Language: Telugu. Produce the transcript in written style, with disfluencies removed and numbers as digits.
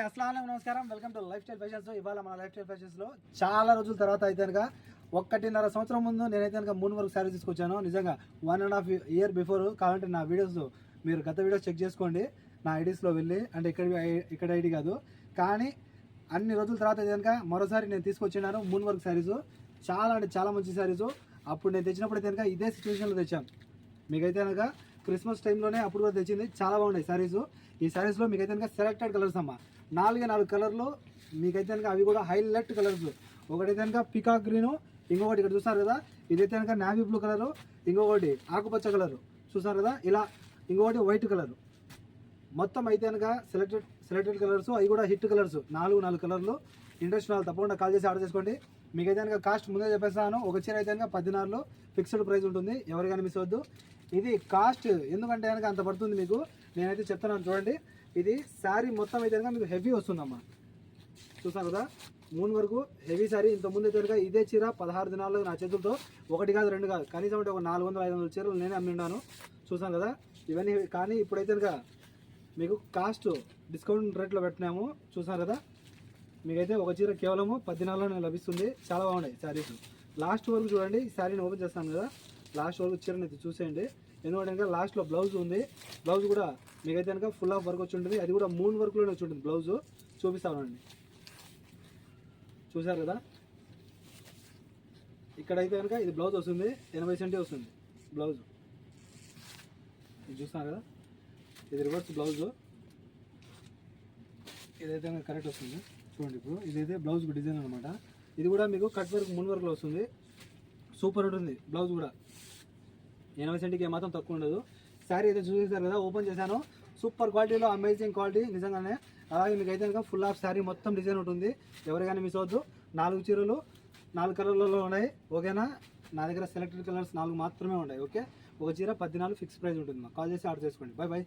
అస్సలాము అలైకుం నమస్కారం. Welcome to life style fashions. ఇవాళ మన లైఫ్ స్టైల్ ఫ్యాషన్స్ లో చాలా రోజుల తర్వాత అయితే కనుక 1.5 సంవత్సరం ముందు నేనైతే కనుక 3 వరకు శారీ తీసుకొచ్చాను. నిజంగా 1.5 ఇయర్ బిఫోర్. కావాలంటే నా వీడియోస్ మీరు గత వీడియోస్ చెక్ చేసుకోండి నా ఐడీస్లో వెళ్ళి. అంటే ఇక్కడ ఐడి కాదు, కానీ అన్ని రోజుల తర్వాత అయితే కనుక మరోసారి నేను తీసుకొచ్చినాను 3 వరకు శారీస్. చాలా అంటే చాలా మంచి శారీస్. అప్పుడు నేను తెచ్చినప్పుడు అయితే కనుక ఇదే సిచ్యువేషన్లో తెచ్చాను. మీకైతే కనుక క్రిస్మస్ టైంలోనే అప్పుడు కూడా తెచ్చింది. చాలా బాగున్నాయి శారీస్. ఈ శారీస్లో మీకైతే కనుక సెలెక్టెడ్ కలర్స్ అమ్మ, 4 కలర్లు మీకైతే కనుక అవి కూడా హైలైట్ కలర్స్. ఒకటైతే కనుక పికాక్ గ్రీను, ఇంకొకటి ఇక్కడ చూసారు కదా ఇదైతే కనుక నావీ బ్లూ కలరు, ఇంకొకటి ఆకుపచ్చ కలరు చూసారు కదా ఇలా, ఇంకొకటి వైట్ కలరు. మొత్తం అయితే కనుక సెలెక్టెడ్ కలర్స్, అవి కూడా హిట్ కలర్స్. 4 కలర్లు. ఇంట్రెస్ట్ వాళ్ళు తప్పకుండా కాల్ చేసి ఆర్డర్ చేసుకోండి. మీకైతే కనుక కాస్ట్ ముందే చెప్పేస్తాను. ఒక చీర అయితే కనుక 14 ఫిక్స్డ్ ప్రైస్ ఉంటుంది, ఎవరికైనా మిస్ అవ్వద్దు. ఇది కాస్ట్ ఎందుకంటే కనుక అంత పడుతుంది మీకు, నేనైతే చెప్తున్నాను చూడండి. ఇది శారీ మొత్తం అయితే కనుక మీకు హెవీ వస్తుందమ్మా. చూసాను కదా 3 వరకు హెవీ శారీ. ఇంతకుముందు అయితే కనుక ఇదే చీర 16 దినాల్లో నా చేతులతో 1 కాదు 2 కాదు కనీసం అంటే ఒక 400-500 చీరలు నేనే అమ్మి ఉన్నాను. చూసాను కదా ఇవన్నీ. కానీ ఇప్పుడైతే కనుక మీకు కాస్ట్ డిస్కౌంట్ రేట్లో పెట్టినాము. చూసాను కదా మీకైతే ఒక చీర కేవలము 14 లభిస్తుంది. చాలా బాగున్నాయి శారీస్. లాస్ట్ వరకు చూడండి. ఈ శారీని ఓపెన్ చేస్తాను కదా, లాస్ట్ వరకు చీరని అయితే చూసేయండి. ఎందుకంటే కనుక లాస్ట్లో బ్లౌజ్ ఉంది. బ్లౌజ్ కూడా మీకైతే కనుక ఫుల్ ఆఫ్ వర్క్ వచ్చి ఉంటుంది. అది కూడా 3 వర్క్లోనే వచ్చి ఉంటుంది. బ్లౌజ్ చూపిస్తానండి. చూసారు కదా ఇక్కడైతే కనుక ఇది బ్లౌజ్ వస్తుంది. 80 సెంటీ వస్తుంది బ్లౌజ్. ఇది చూస్తున్నారు కదా, ఇది రివర్స్ బ్లౌజ్. ఇదైతే కనుక కరెక్ట్ వస్తుంది చూడండి. ఇప్పుడు ఇదైతే బ్లౌజ్ డిజైన్ అనమాట. ఇది కూడా మీకు కట్ వర్క్ 3 వర్క్లో వస్తుంది. సూపర్ ఉంటుంది బ్లౌజ్ కూడా. 80 సెంటీకి ఏమాత్రం తక్కువ ఉండదు. శారీ అయితే చూసేసారు కదా, ఓపెన్ చేశాను. సూపర్ క్వాలిటీలో, అమేజింగ్ క్వాలిటీ నిజంగానే. అలాగే మీకు అయితే కనుక ఫుల్ ఆఫ్ శారీ మొత్తం డిజైన్ ఉంటుంది, ఎవరికైనా మిస్ అవ్వద్దు. 4 చీరలు 4 కలర్లలో ఉన్నాయి, ఓకేనా. నా దగ్గర సెలెక్టెడ్ కలర్స్ 4 మాత్రమే ఉన్నాయి, ఓకే. ఒక చీర 14 ఫిక్స్ ప్రైస్ ఉంటుంది. కాల్ చేసి ఆర్డర్ చేసుకోండి. Bye bye.